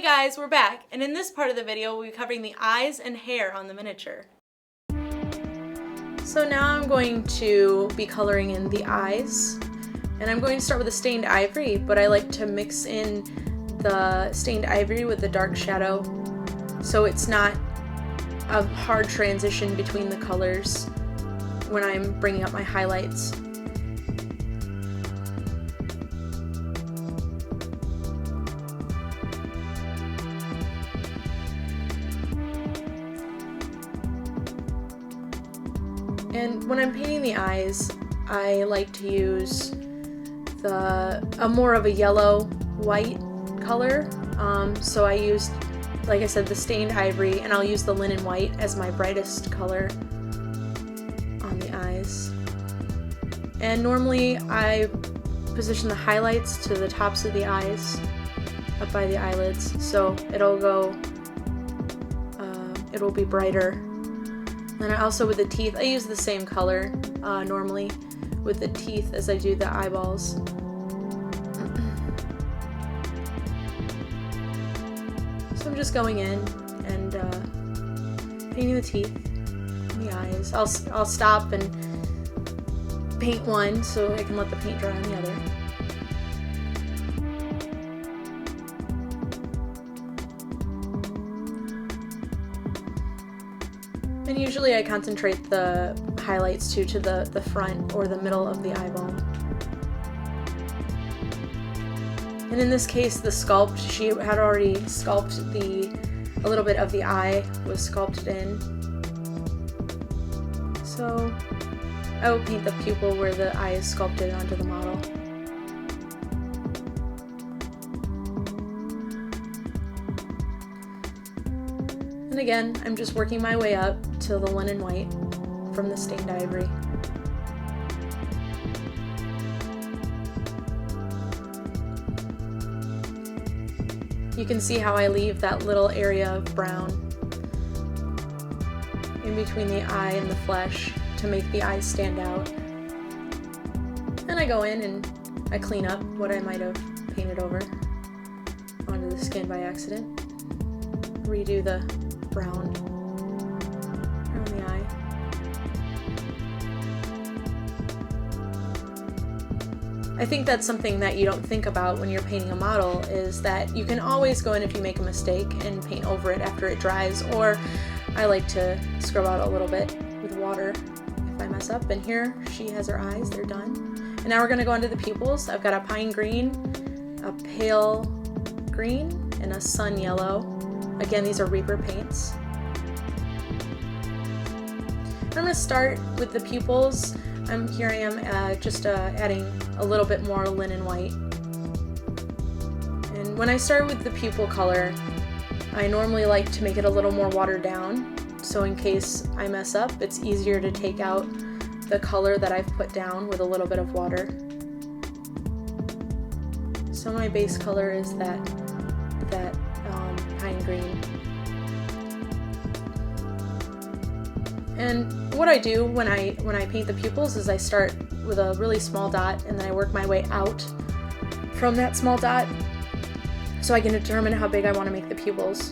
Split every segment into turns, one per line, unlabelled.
guys, we're back, and in this part of the video we'll be covering the eyes and hair on the miniature. So now I'm going to be coloring in the eyes, and I'm going to start with a stained ivory, but I like to mix in the stained ivory with the dark shadow so it's not a hard transition between the colors when I'm bringing up my highlights. And when I'm painting the eyes, I like to use more of a yellow-white color. So I used, like I said, the stained ivory, and I'll use the linen white as my brightest color on the eyes. And normally I position the highlights to the tops of the eyes, up by the eyelids, so it'll be brighter. And also with the teeth, I use the same color normally with the teeth as I do the eyeballs. So I'm just going in and painting the teeth and the eyes. I'll stop and paint one so I can let the paint dry on the other. And usually I concentrate the highlights to the front or the middle of the eyeball. And in this case, the sculpt, she had already sculpted a little bit of the eye was sculpted in. So I will paint the pupil where the eye is sculpted onto the model. And again, I'm just working my way up to the linen white from the stained ivory. You can see how I leave that little area of brown in between the eye and the flesh to make the eyes stand out. And I go in and I clean up what I might have painted over onto the skin by accident. Redo the brown around the eye. I think that's something that you don't think about when you're painting a model, is that you can always go in if you make a mistake and paint over it after it dries, or I like to scrub out a little bit with water if I mess up. And here she has her eyes, they're done. And now we're going to go into the pupils. I've got a pine green, a pale green, and a sun yellow. Again, these are Reaper paints. I'm going to start with the pupils. Here I am just adding a little bit more linen white. And when I start with the pupil color, I normally like to make it a little more watered down, so in case I mess up, it's easier to take out the color that I've put down with a little bit of water. So my base color is that pine green. And what I do when I paint the pupils is I start with a really small dot and then I work my way out from that small dot so I can determine how big I want to make the pupils.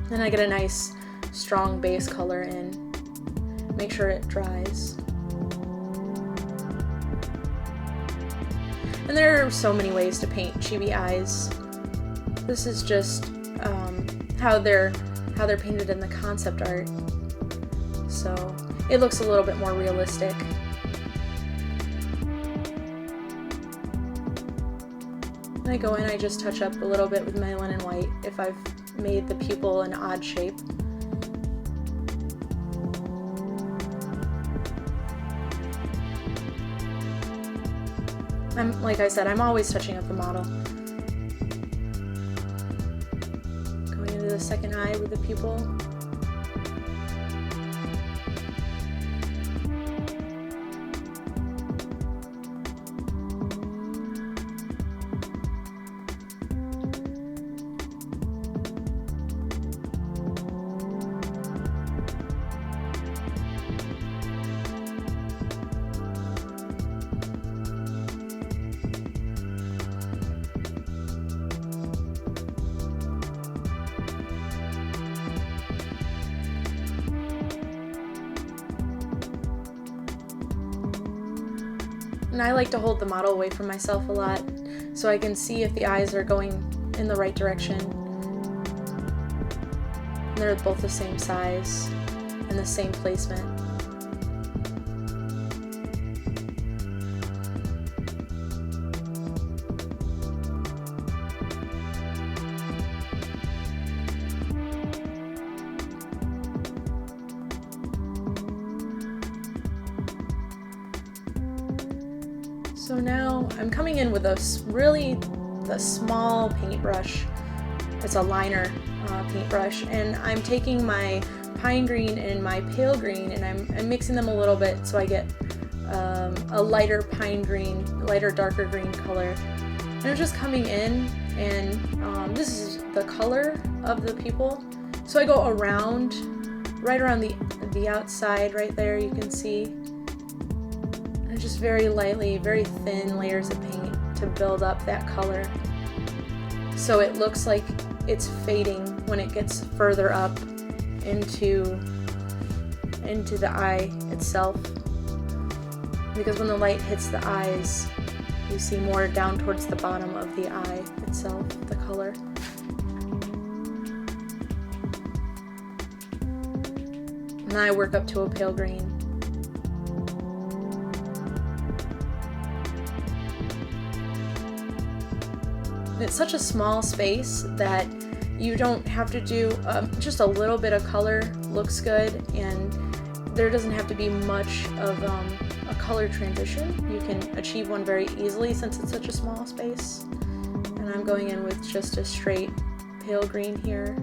Then I get a nice strong base color in. Make sure it dries. And there are so many ways to paint chibi eyes. This is just how they're painted in the concept art. So it looks a little bit more realistic. When I go in, I just touch up a little bit with my linen white if I've made the pupil an odd shape. Like I said, I'm always touching up the model. Going into the second eye with the pupil. And I like to hold the model away from myself a lot so I can see if the eyes are going in the right direction. And they're both the same size and the same placement. So now I'm coming in with the small paintbrush. It's a liner paintbrush, and I'm taking my pine green and my pale green, and I'm mixing them a little bit so I get a lighter pine green, lighter darker green color. And I'm just coming in, and this is the color of the pupil. So I go around, right around the outside, right there. You can see. Just very lightly, very thin layers of paint to build up that color. So it looks like it's fading when it gets further up into the eye itself. Because when the light hits the eyes, you see more down towards the bottom of the eye itself, the color. And then I work up to a pale green. It's such a small space that you don't have to do just a little bit of color looks good, and there doesn't have to be much of a color transition. You can achieve one very easily since it's such a small space. And I'm going in with just a straight pale green here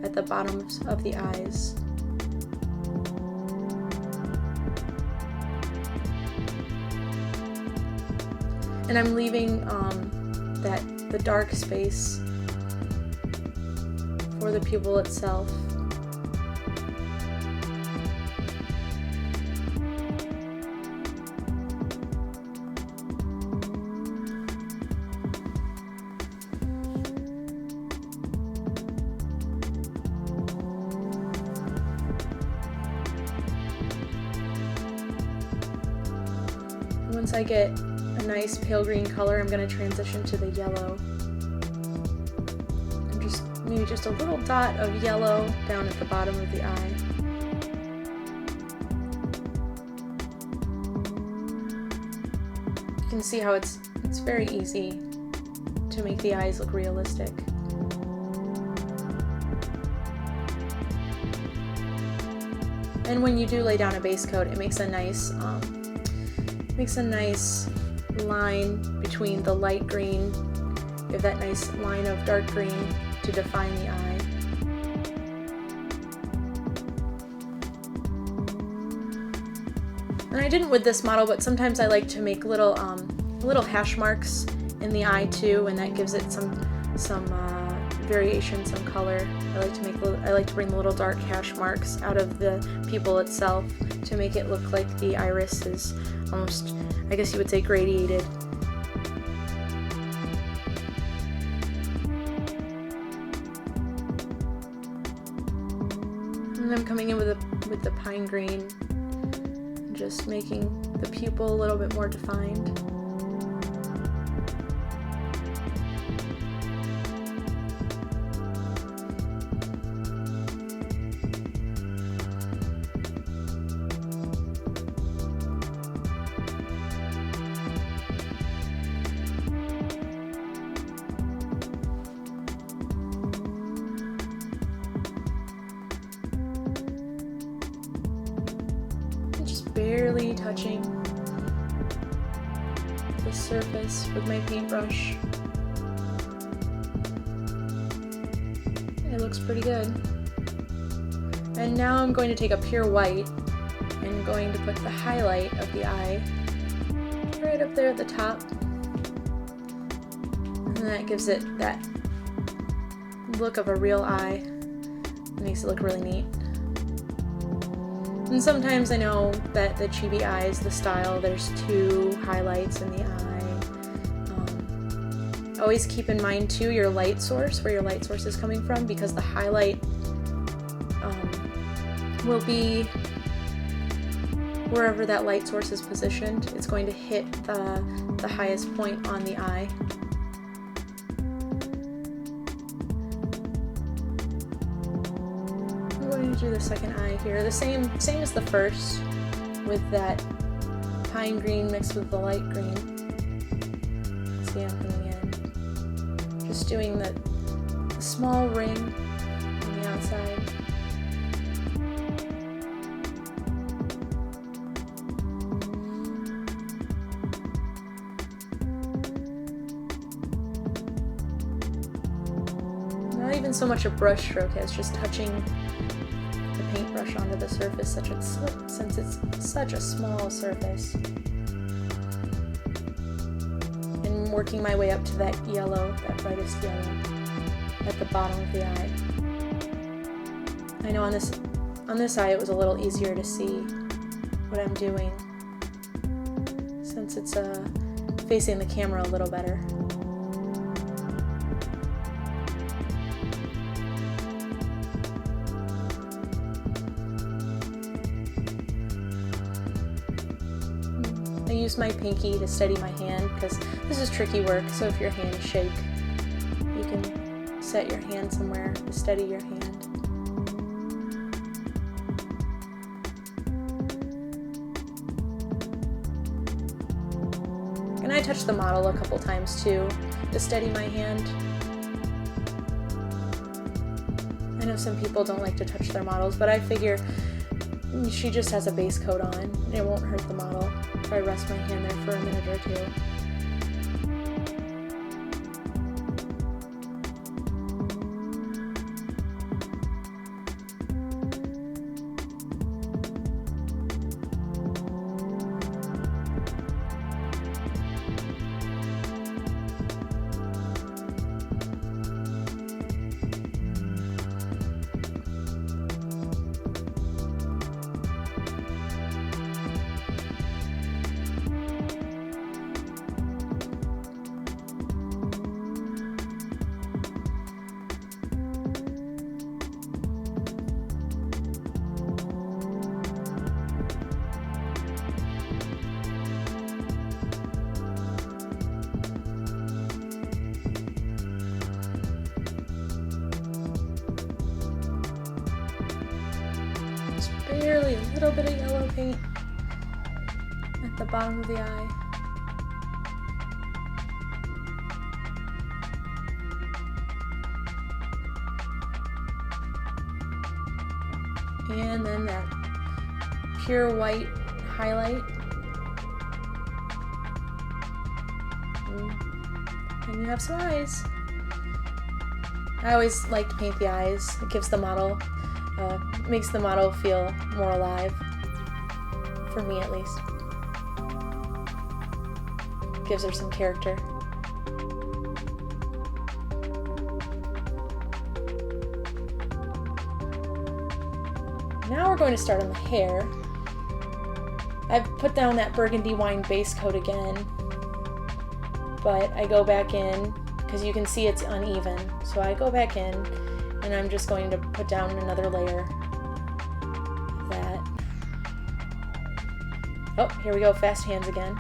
at the bottoms of the eyes. And I'm leaving the dark space for the pupil itself. Once I get a nice pale green color, I'm going to transition to the yellow. And maybe just a little dot of yellow down at the bottom of the eye. You can see how it's very easy to make the eyes look realistic. And when you do lay down a base coat, it makes a nice line between the light green. You have that nice line of dark green to define the eye. And I didn't with this model, but sometimes I like to make little hash marks in the eye too, and that gives it some variation, some color. I like to bring the little dark hash marks out of the pupil itself to make it look like the iris is almost, I guess you would say, gradiated. And I'm coming in with the pine green, just making the pupil a little bit more defined. Barely touching the surface with my paintbrush. It looks pretty good. And now I'm going to take a pure white and going to put the highlight of the eye right up there at the top. And that gives it that look of a real eye. It makes it look really neat. And sometimes I know that the Chibi eyes, the style, there's two highlights in the eye. Always keep in mind too your light source, where your light source is coming from, because the highlight will be wherever that light source is positioned, it's going to hit the highest point on the eye. I'm going to do the second eye here, the same as the first, with that pine green mixed with the light green. See, I'm coming in. Just doing the small ring on the outside. Not even so much a brush stroke as just touching the paintbrush onto the surface, since it's such a small surface. And working my way up to that yellow, that brightest yellow, at the bottom of the eye. I know on this eye it was a little easier to see what I'm doing, since it's facing the camera a little better. I use my pinky to steady my hand because this is tricky work, so if your hands shake, you can set your hand somewhere to steady your hand. And I touched the model a couple times too to steady my hand. I know some people don't like to touch their models, but I figure she just has a base coat on, and it won't hurt the model if I rest my hand there for a minute or two. Barely a little bit of yellow paint at the bottom of the eye. And then that pure white highlight. And you have some eyes. I always like to paint the eyes. It gives the model makes the model feel more alive, for me at least. Gives her some character. Now we're going to start on the hair. I've put down that burgundy wine base coat again, but I go back in because you can see it's uneven. So I go back in and I'm just going to put down another layer of that. Oh, here we go, fast hands again.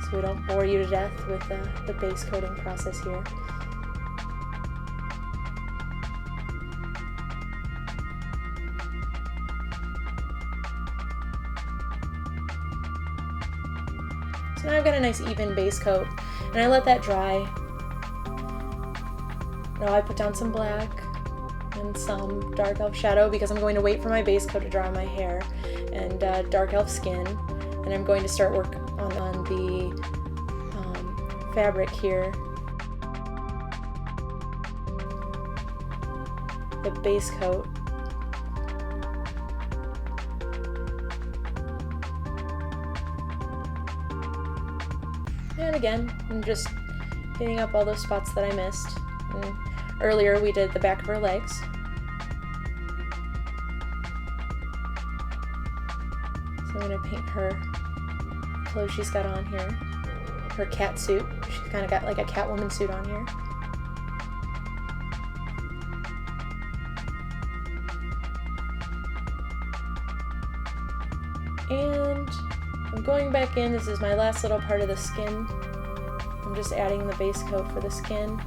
So we don't bore you to death with the base coating process here. So now I've got a nice even base coat, and I let that dry. Now I put down some black and some dark elf shadow because I'm going to wait for my base coat to dry on my hair and dark elf skin, and I'm going to start work on the fabric here. The base coat. And again, I'm just hitting up all those spots that I missed. And earlier we did the back of her legs. So I'm going to paint her clothes she's got on here. her cat suit. She's kind of got like a Catwoman suit on here. And I'm going back in. This is my last little part of the skin. I'm just adding the base coat for the skin.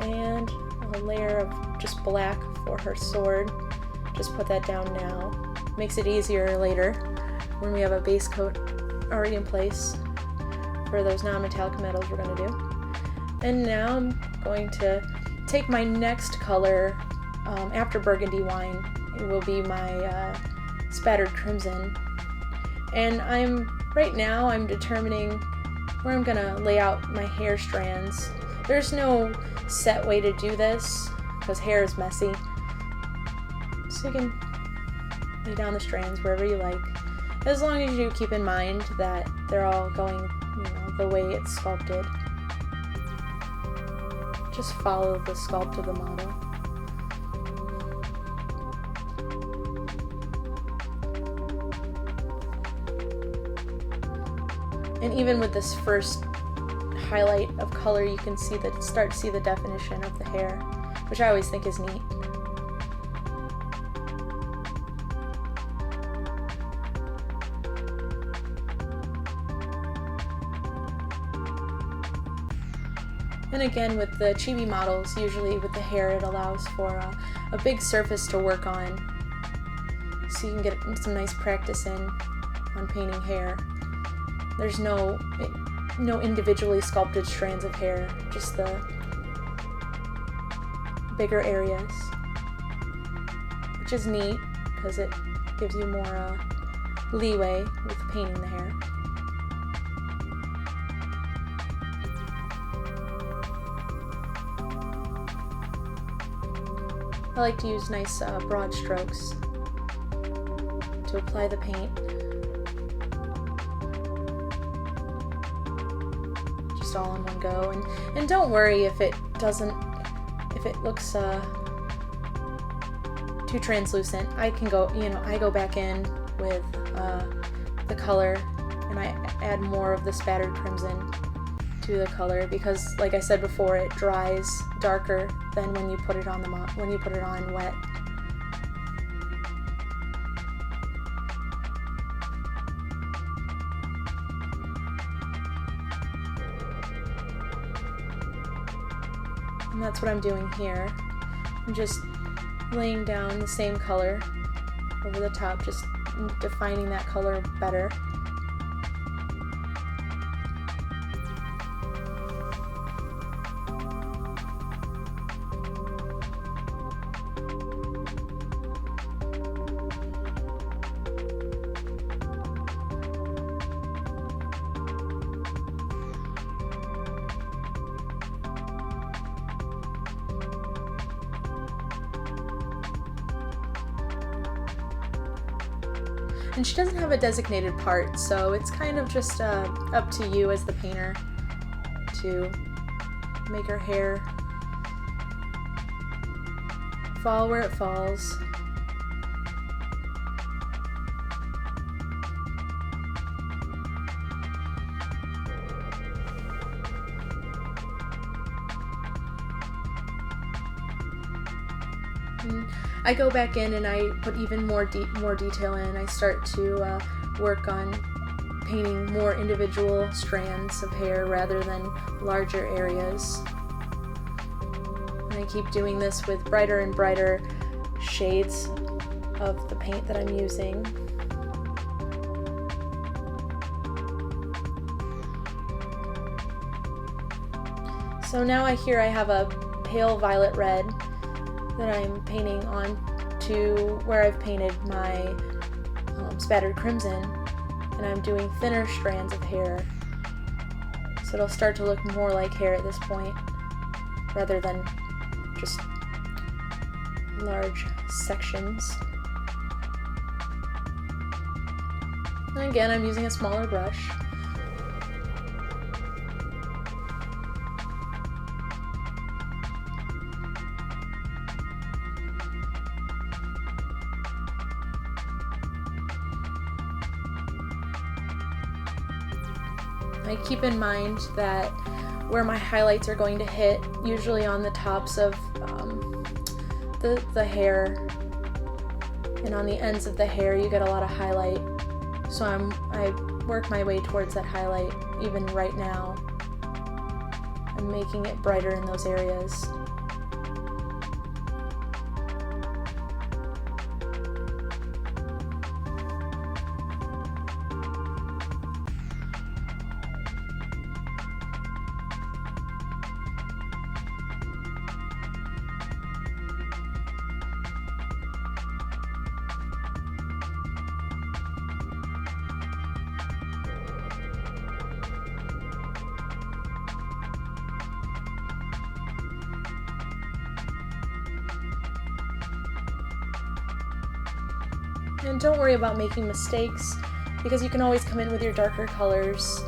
And a layer of just black for her sword. Just put that down now. Makes it easier later when we have a base coat already in place for those non-metallic metals we're going to do. And now I'm going to take my next color after burgundy wine. It will be my spattered crimson. And right now I'm determining where I'm going to lay out my hair strands. There's no set way to do this because hair is messy. So you can lay down the strands wherever you like, as long as you keep in mind that they're all going, the way it's sculpted. Just follow the sculpt of the model. And even with this first highlight of color, you can start to see the definition of the hair, which I always think is neat. And again, with the Chibi models, usually with the hair, it allows for a big surface to work on, so you can get some nice practice in on painting hair. There's no individually sculpted strands of hair, just the bigger areas, which is neat because it gives you more leeway with painting the hair. I like to use nice broad strokes to apply the paint. Just all in one go. And don't worry if it looks too translucent. I can go, I go back in with the color and I add more of the spattered crimson to the color because, like I said before, it dries darker than when you put it on wet. And that's what I'm doing here. I'm just laying down the same color over the top, just defining that color better. And she doesn't have a designated part, so it's kind of just up to you as the painter to make her hair fall where it falls. I go back in and I put even more detail in. I start to work on painting more individual strands of hair rather than larger areas. And I keep doing this with brighter and brighter shades of the paint that I'm using. So now I have a pale violet red that I'm painting on to where I've painted my spattered crimson, and I'm doing thinner strands of hair, so it'll start to look more like hair at this point rather than just large sections. And again, I'm using a smaller brush. I keep in mind that where my highlights are going to hit, usually on the tops of the hair, and on the ends of the hair you get a lot of highlight. So I work my way towards that highlight even right now. I'm making it brighter in those areas. And don't worry about making mistakes, because you can always come in with your darker colors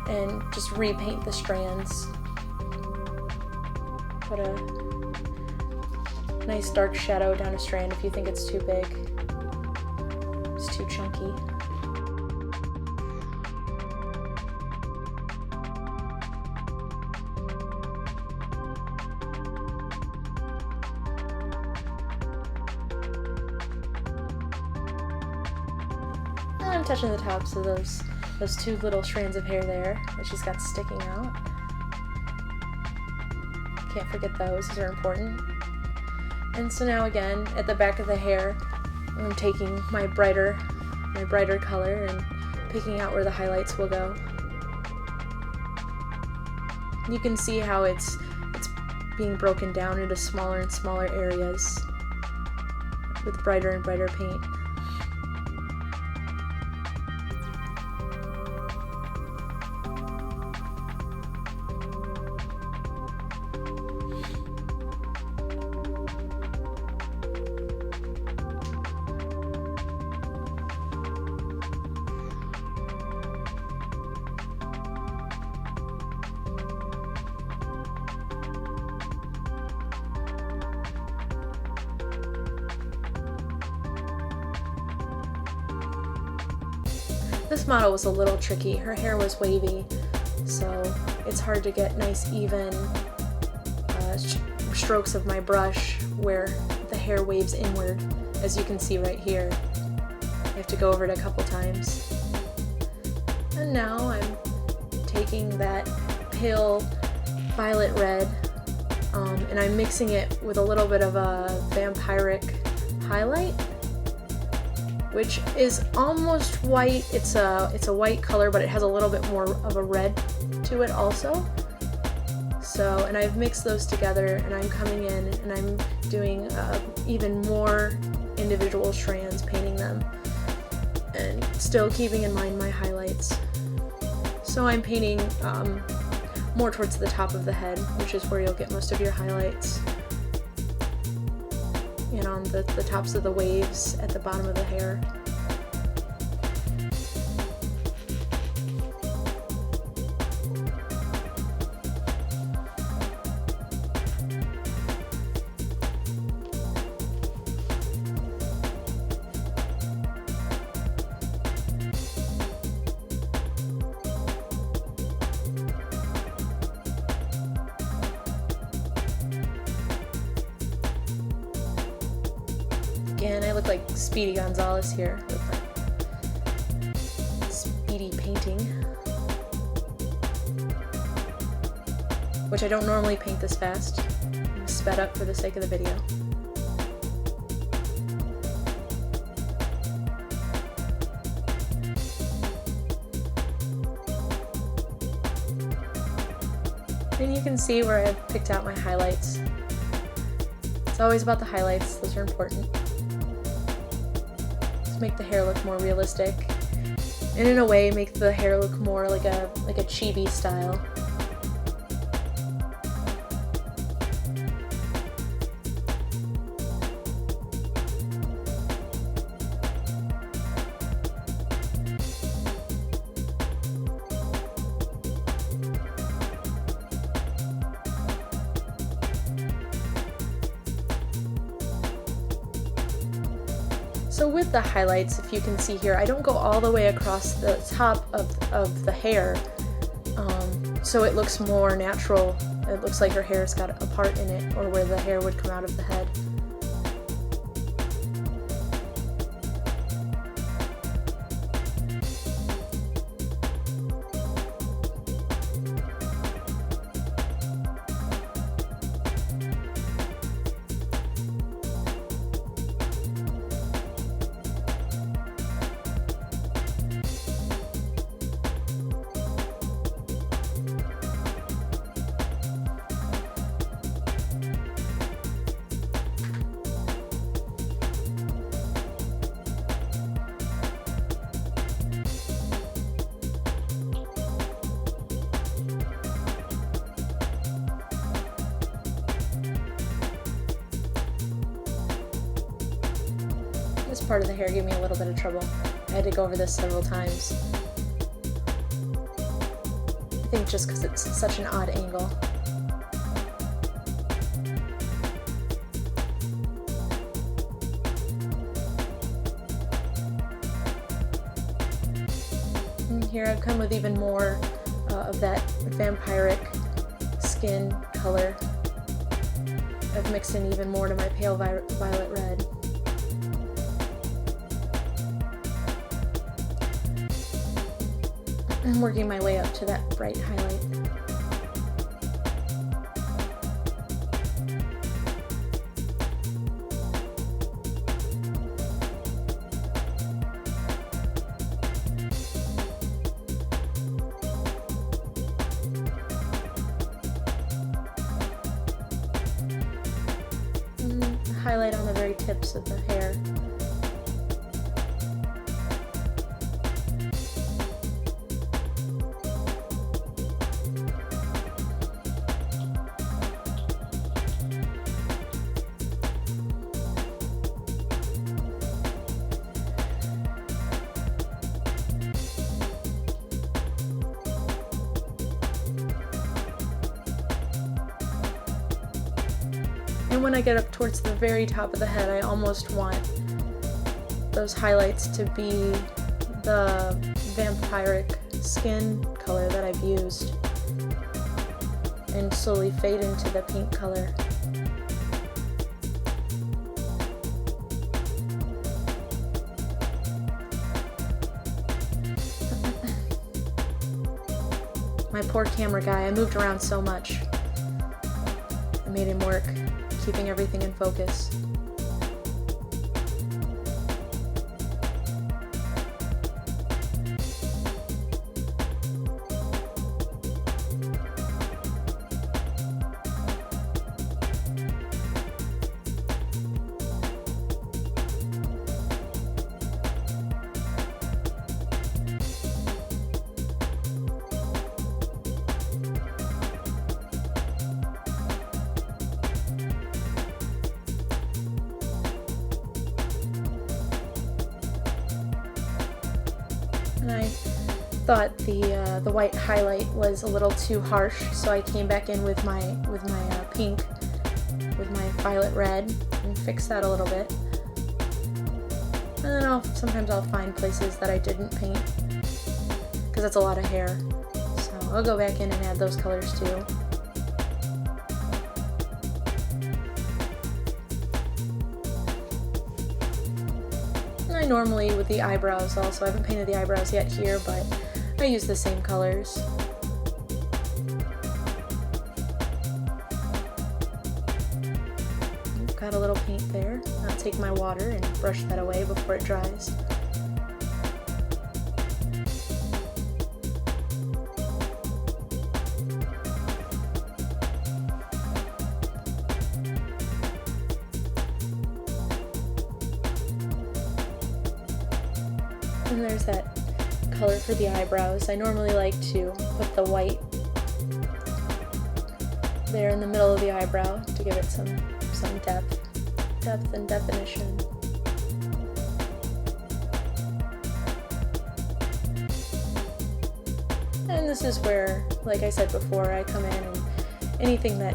and just repaint the strands. Put a nice dark shadow down a strand if you think it's too big. It's too chunky. I'm touching the tops of those two little strands of hair there that she's got sticking out. Can't forget those are important. And so now again, at the back of the hair, I'm taking my brighter color and picking out where the highlights will go. You can see how it's being broken down into smaller and smaller areas with brighter and brighter paint. This model was a little tricky. Her hair was wavy, so it's hard to get nice even strokes of my brush where the hair waves inward, as you can see right here. I have to go over it a couple times. And now I'm taking that pale violet red and I'm mixing it with a little bit of a vampiric highlight, which is almost white. It's a white color, but it has a little bit more of a red to it also. So, and I've mixed those together, and I'm coming in and I'm doing even more individual strands, painting them, and still keeping in mind my highlights. So I'm painting more towards the top of the head, which is where you'll get most of your highlights, and on the tops of the waves at the bottom of the hair. Again, I look like Speedy Gonzalez here with my speedy painting, which I don't normally paint this fast. I'm sped up for the sake of the video. And you can see where I've picked out my highlights. It's always about the highlights, those are important. Make the hair look more realistic, and in a way make the hair look more like a chibi style. So with the highlights, if you can see here, I don't go all the way across the top of the hair. so it looks more natural. It looks like her hair's got a part in it, or where the hair would come out of the head. This part of the hair gave me a little bit of trouble. I had to go over this several times. I think just because it's such an odd angle. And here I've come with even more of that vampiric skin color. I've mixed in even more to my pale violet red. I'm working my way up to that bright highlight. And highlight on the very tips of the hair. And when I get up towards the very top of the head, I almost want those highlights to be the vampiric skin color that I've used and slowly fade into the pink color. My poor camera guy, I moved around so much. I made him work, keeping everything in focus. And I thought the white highlight was a little too harsh, so I came back in with my pink, with my violet red, and fixed that a little bit. And then sometimes I'll find places that I didn't paint, because it's a lot of hair. So I'll go back in and add those colors too. I normally, with the eyebrows also, I haven't painted the eyebrows yet here, but I use the same colors. Got a little paint there. I'll take my water and brush that away before it dries. And there's that color for the eyebrows. I normally like to put the white there in the middle of the eyebrow to give it some depth and definition. And this is where, like I said before, I come in and anything that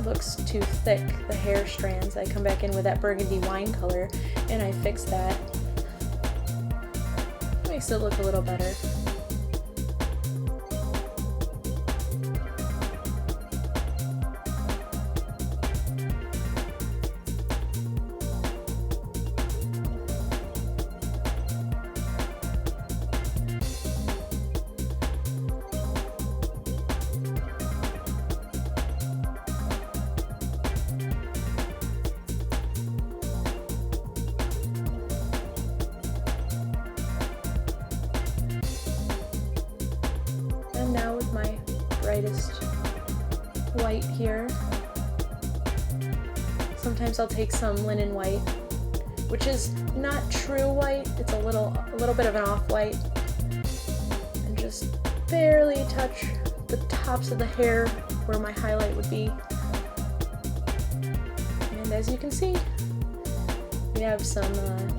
looks too thick, the hair strands, I come back in with that burgundy wine color and I fix that. Makes it look a little better. white here. Sometimes I'll take some linen white, which is not true white, it's a little bit of an off-white, and just barely touch the tops of the hair where my highlight would be. And as you can see, we have some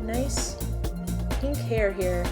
nice pink hair here.